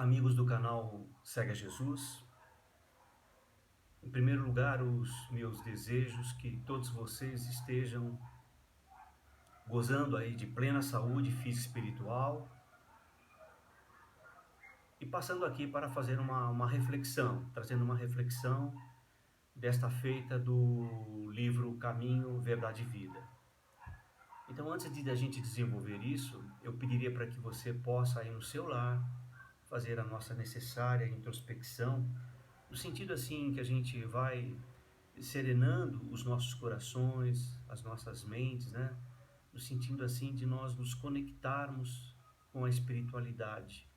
Amigos do canal Segue a Jesus, em primeiro lugar, os meus desejos que todos vocês estejam gozando aí de plena saúde física e espiritual e passando aqui para fazer uma reflexão, trazendo uma reflexão desta feita do livro Caminho, Verdade e Vida. Então, antes de a gente desenvolver isso, eu pediria para que você possa aí no seu lar fazer a nossa necessária introspecção, no sentido assim que a gente vai serenando os nossos corações, as nossas mentes, né? No sentido assim de nós nos conectarmos com a espiritualidade,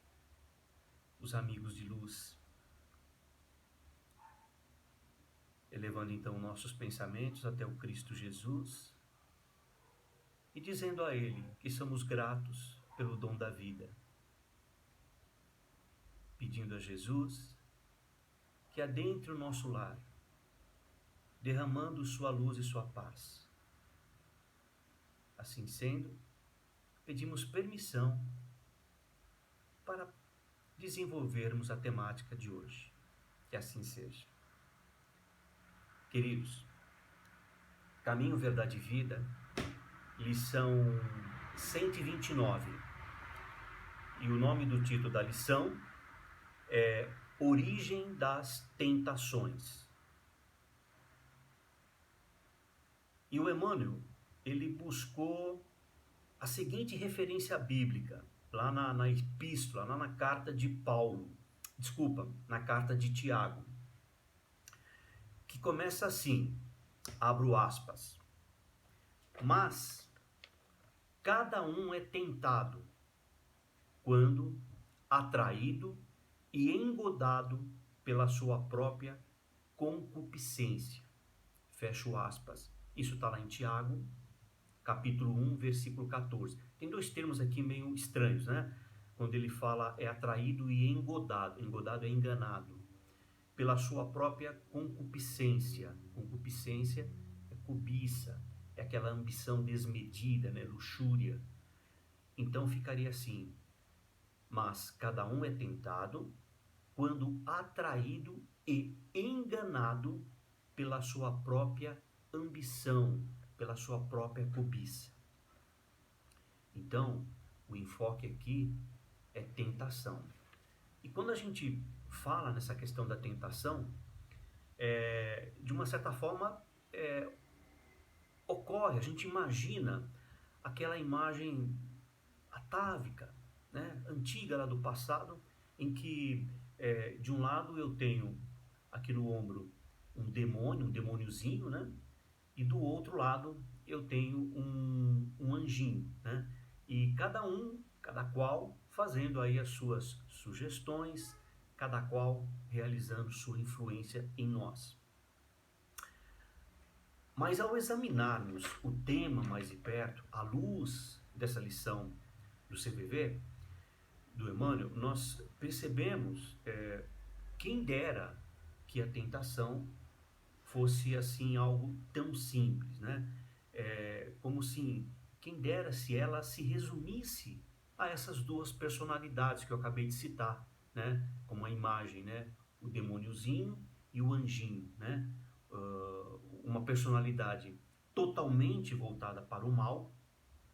os amigos de luz, elevando então nossos pensamentos até o Cristo Jesus e dizendo a Ele que somos gratos pelo dom da vida, pedindo a Jesus que adentre o nosso lar, derramando sua luz e sua paz. Assim sendo, pedimos permissão para desenvolvermos a temática de hoje. Que assim seja. Queridos, Caminho, Verdade e Vida, lição 129. E o nome do título da lição é Origem das Tentações. E o Emmanuel, ele buscou a seguinte referência bíblica, lá na epístola, lá na carta de na carta de Tiago, que começa assim, abro aspas, mas cada um é tentado quando atraído e engodado pela sua própria concupiscência. Fecho aspas. Isso está lá em Tiago, capítulo 1, versículo 14. Tem dois termos aqui meio estranhos, né? Quando ele fala é atraído e engodado. Engodado é enganado. Pela sua própria concupiscência. Concupiscência é cobiça, é aquela ambição desmedida, né? Luxúria. Então ficaria assim, mas cada um é tentado quando atraído e enganado pela sua própria ambição, pela sua própria cobiça. Então, o enfoque aqui é tentação. E quando a gente fala nessa questão da tentação, de uma certa forma, ocorre, a gente imagina aquela imagem atávica, né, antiga lá do passado, em que de um lado eu tenho aqui no ombro um demônio, um demôniozinho, né, e do outro lado eu tenho um anjinho, né, e cada qual fazendo aí as suas sugestões, cada qual realizando sua influência em nós. Mas ao examinarmos o tema mais de perto, à luz dessa lição do CVV, do Emmanuel, nós percebemos, quem dera que a tentação fosse assim algo tão simples, né? Como se, quem dera se ela se resumisse a essas duas personalidades que eu acabei de citar, né? Como a imagem, né? O demôniozinho e o anjinho, né? Uma personalidade totalmente voltada para o mal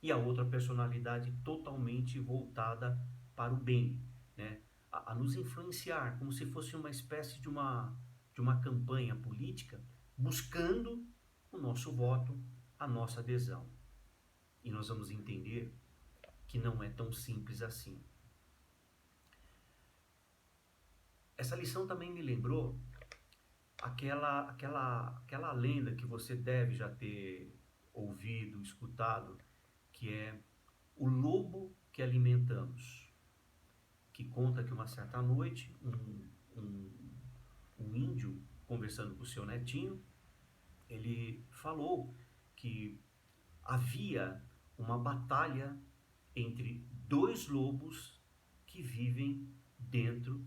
e a outra personalidade totalmente voltada para o bem, né? A nos influenciar como se fosse uma espécie de uma campanha política buscando o nosso voto, a nossa adesão. E nós vamos entender que não é tão simples assim. Essa lição também me lembrou aquela lenda que você deve já ter ouvido, escutado, que é o lobo que alimentamos, que conta que uma certa noite um índio conversando com o seu netinho, ele falou que havia uma batalha entre dois lobos que vivem dentro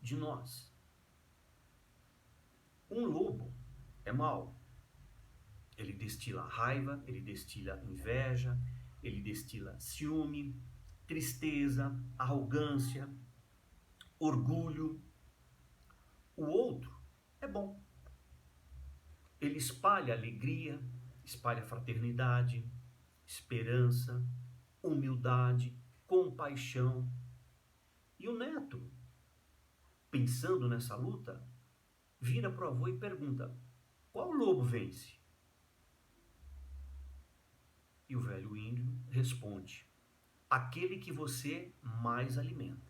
de nós. Um lobo é mau. Ele destila raiva, ele destila inveja, ele destila ciúme, tristeza, arrogância. orgulho. O outro é bom. Ele espalha alegria, espalha fraternidade, esperança, humildade, compaixão. E o neto, pensando nessa luta, vira para o avô e pergunta: qual lobo vence? E o velho índio responde: aquele que você mais alimenta.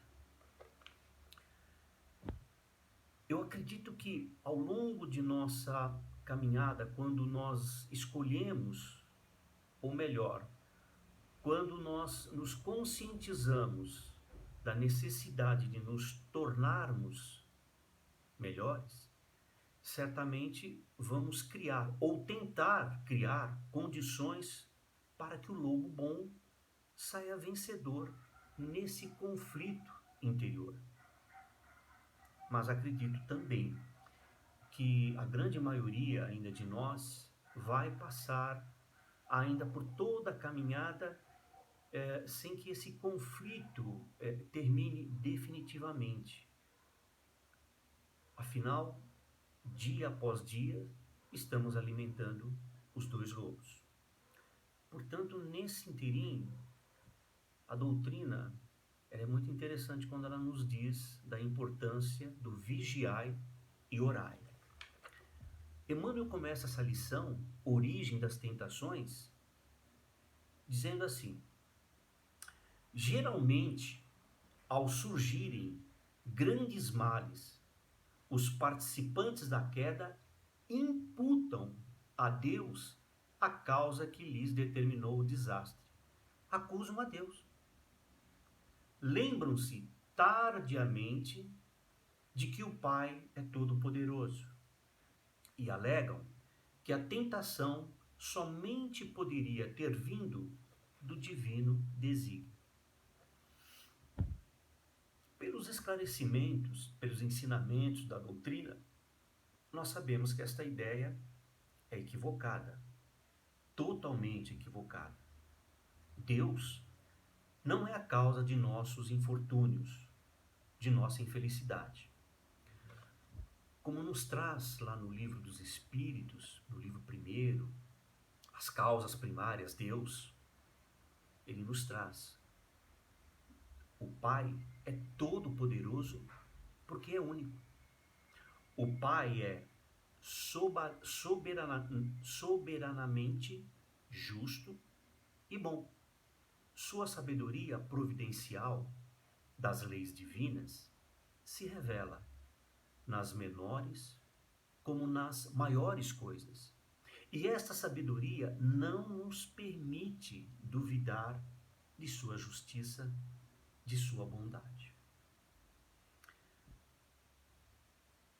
Eu acredito que ao longo de nossa caminhada, quando nós escolhemos, ou melhor, quando nós nos conscientizamos da necessidade de nos tornarmos melhores, certamente vamos criar ou tentar criar condições para que o lobo bom saia vencedor nesse conflito interior. Mas acredito também que a grande maioria ainda de nós vai passar ainda por toda a caminhada sem que esse conflito termine definitivamente. Afinal, dia após dia, estamos alimentando os dois lobos. Portanto, nesse inteirinho, a doutrina ela é muito interessante quando ela nos diz da importância do vigiai e orai. Emmanuel começa essa lição, Origem das Tentações, dizendo assim: geralmente, ao surgirem grandes males, os participantes da queda imputam a Deus a causa que lhes determinou o desastre. Acusam a Deus. Lembram-se tardiamente de que o Pai é todo-poderoso e alegam que a tentação somente poderia ter vindo do divino desígnio. Pelos esclarecimentos, pelos ensinamentos da doutrina, nós sabemos que esta ideia é equivocada, totalmente equivocada. Deus não é a causa de nossos infortúnios, de nossa infelicidade. Como nos traz lá no Livro dos Espíritos, no livro 1, as causas primárias, Deus, ele nos traz. O Pai é todo-poderoso porque é único. O Pai é soberanamente justo e bom. Sua sabedoria providencial das leis divinas se revela nas menores como nas maiores coisas. E esta sabedoria não nos permite duvidar de sua justiça, de sua bondade.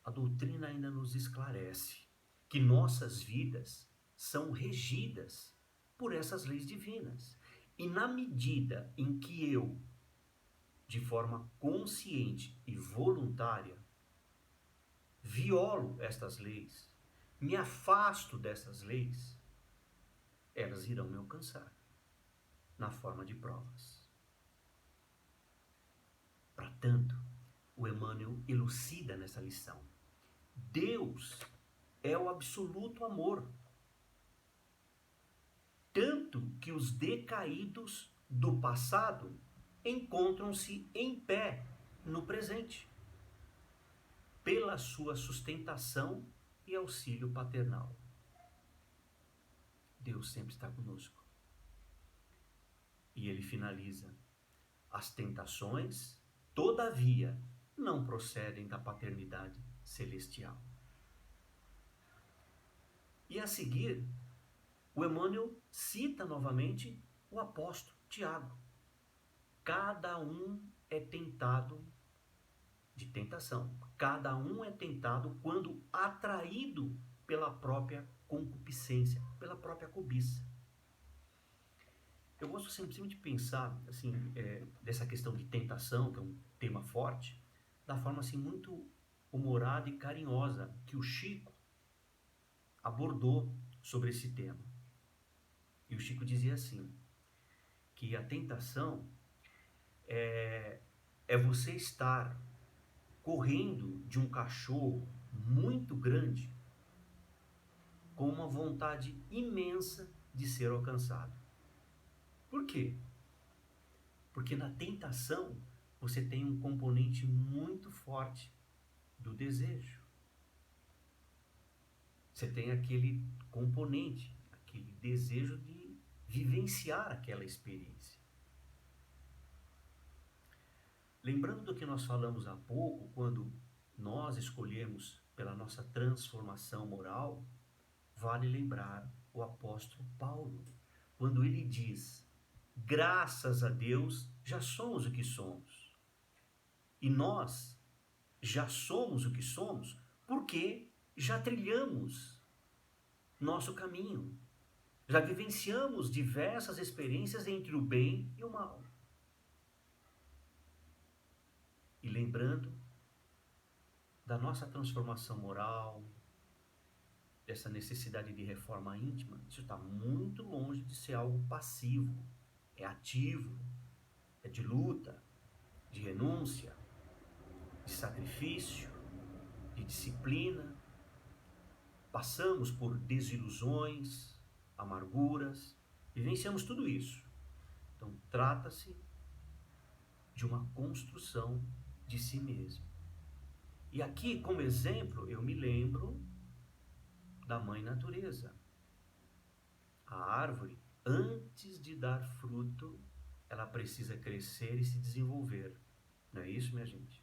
A doutrina ainda nos esclarece que nossas vidas são regidas por essas leis divinas. E na medida em que eu, de forma consciente e voluntária, violo estas leis, me afasto dessas leis, elas irão me alcançar na forma de provas. Para tanto, o Emmanuel elucida nessa lição: Deus é o absoluto amor, tanto que os decaídos do passado encontram-se em pé no presente, pela sua sustentação e auxílio paternal. Deus sempre está conosco. E ele finaliza: as tentações, todavia, não procedem da paternidade celestial. E a seguir, o Emmanuel cita novamente o apóstolo Tiago. Cada um é tentado de tentação. Cada um é tentado quando atraído pela própria concupiscência, pela própria cobiça. Eu gosto sempre de pensar assim, dessa questão de tentação, que é um tema forte, da forma assim, muito humorada e carinhosa que o Chico abordou sobre esse tema. E o Chico dizia assim, que a tentação é você estar correndo de um cachorro muito grande com uma vontade imensa de ser alcançado. Por quê? Porque na tentação você tem um componente muito forte do desejo. Você tem aquele componente, aquele desejo de vivenciar aquela experiência. Lembrando do que nós falamos há pouco, quando nós escolhemos pela nossa transformação moral, vale lembrar o apóstolo Paulo, quando ele diz: graças a Deus já somos o que somos. E nós já somos o que somos porque já trilhamos nosso caminho. Já vivenciamos diversas experiências entre o bem e o mal. E lembrando da nossa transformação moral, dessa necessidade de reforma íntima, isso está muito longe de ser algo passivo. É ativo, é de luta, de renúncia, de sacrifício, de disciplina. Passamos por desilusões, amarguras, vivenciamos tudo isso. Então, trata-se de uma construção de si mesmo. E aqui, como exemplo, eu me lembro da mãe natureza. A árvore, antes de dar fruto, ela precisa crescer e se desenvolver. Não é isso, minha gente?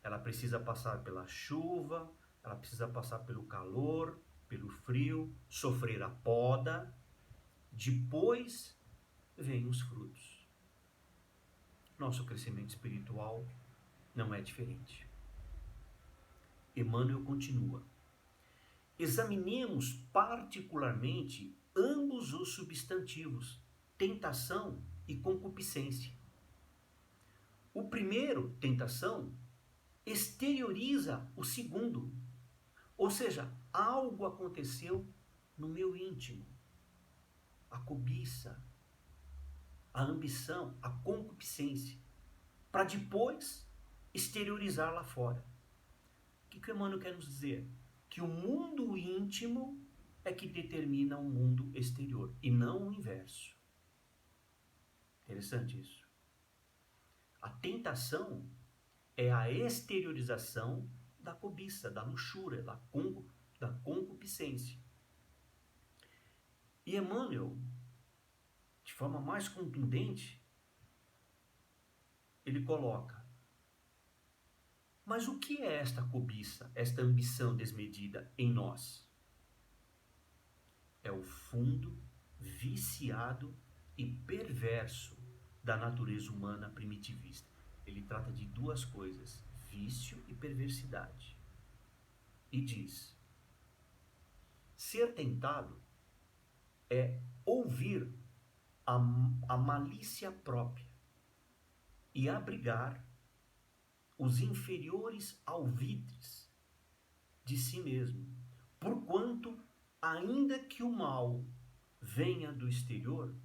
Ela precisa passar pela chuva, ela precisa passar pelo calor, pelo frio, sofrer a poda, depois vêm os frutos. Nosso crescimento espiritual não é diferente. Emmanuel continua: examinemos particularmente ambos os substantivos, tentação e concupiscência. O primeiro, tentação, exterioriza o segundo, ou seja, algo aconteceu no meu íntimo. A cobiça, a ambição, a concupiscência, para depois exteriorizar lá fora. O que o Emmanuel quer nos dizer? Que o mundo íntimo é que determina o mundo exterior, e não o inverso. Interessante isso. A tentação é a exteriorização da cobiça, da luxúria, da concupiscência. E Emmanuel, de forma mais contundente, ele coloca: mas o que é esta cobiça, esta ambição desmedida em nós? É o fundo viciado e perverso da natureza humana primitivista. Ele trata de duas coisas: vício e perversidade. E diz: ser tentado é ouvir a malícia própria e abrigar os inferiores alvitres de si mesmo, porquanto, ainda que o mal venha do exterior,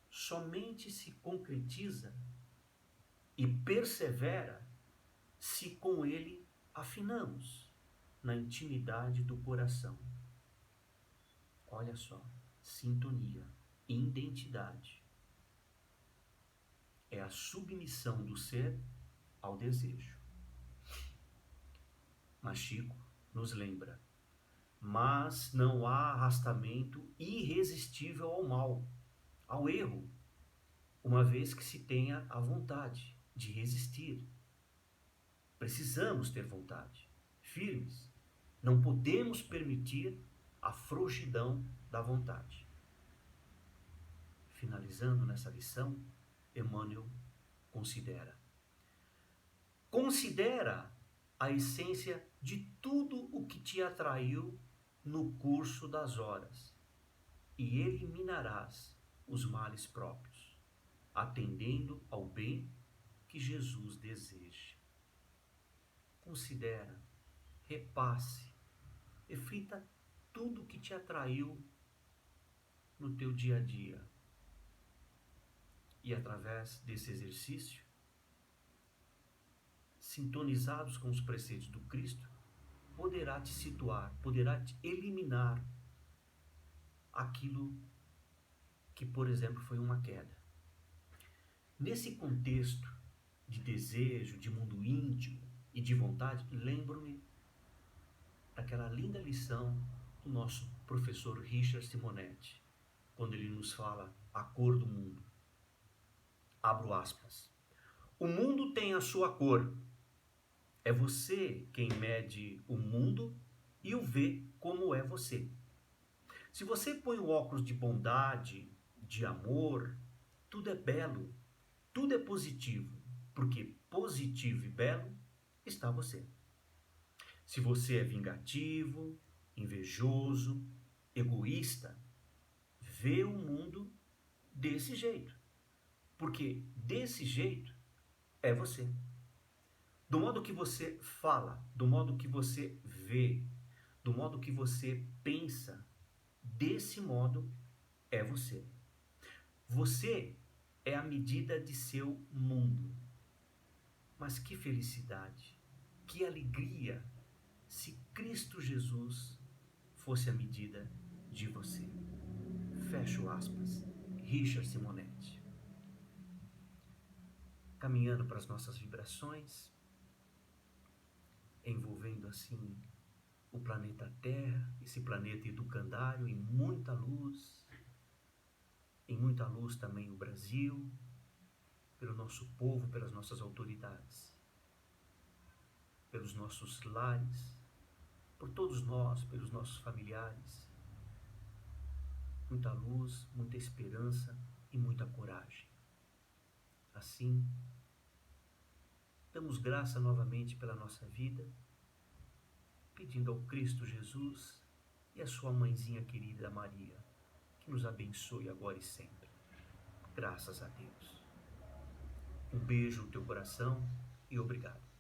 somente se concretiza e persevera se com ele afinamos na intimidade do coração. Olha só, sintonia, identidade. É a submissão do ser ao desejo. Mas Chico nos lembra: mas não há arrastamento irresistível ao mal, ao erro, uma vez que se tenha a vontade de resistir. Precisamos ter vontade, firmes. Não podemos permitir a frouxidão da vontade. Finalizando nessa lição, Emmanuel considera a essência de tudo o que te atraiu no curso das horas, e eliminarás os males próprios, atendendo ao bem que Jesus deseja. Considera, repasse, reflita tudo o que te atraiu no teu dia a dia. E através desse exercício, sintonizados com os preceitos do Cristo, poderá te situar, poderá te eliminar aquilo que, por exemplo, foi uma queda. Nesse contexto de desejo, de mundo íntimo e de vontade, lembro-me daquela linda lição do nosso professor Richard Simonetti, quando ele nos fala a cor do mundo. Abro aspas. O mundo tem a sua cor. É você quem mede o mundo e o vê como é você. Se você põe o óculos de bondade, de amor, tudo é belo, tudo é positivo, porque positivo e belo está você. Se você é vingativo, invejoso, egoísta, vê o mundo desse jeito, porque desse jeito é você. Do modo que você fala, do modo que você vê, do modo que você pensa, desse modo é você. Você é a medida de seu mundo. Mas que felicidade, que alegria se Cristo Jesus fosse a medida de você. Fecho aspas. Richard Simonetti. Caminhando para as nossas vibrações, envolvendo assim o planeta Terra, esse planeta educandário em muita luz também o Brasil, pelo nosso povo, pelas nossas autoridades, pelos nossos lares, por todos nós, pelos nossos familiares. Muita luz, muita esperança e muita coragem. Assim, damos graça novamente pela nossa vida, pedindo ao Cristo Jesus e à sua mãezinha querida Maria, que nos abençoe agora e sempre. Graças a Deus. Um beijo no teu coração e obrigado.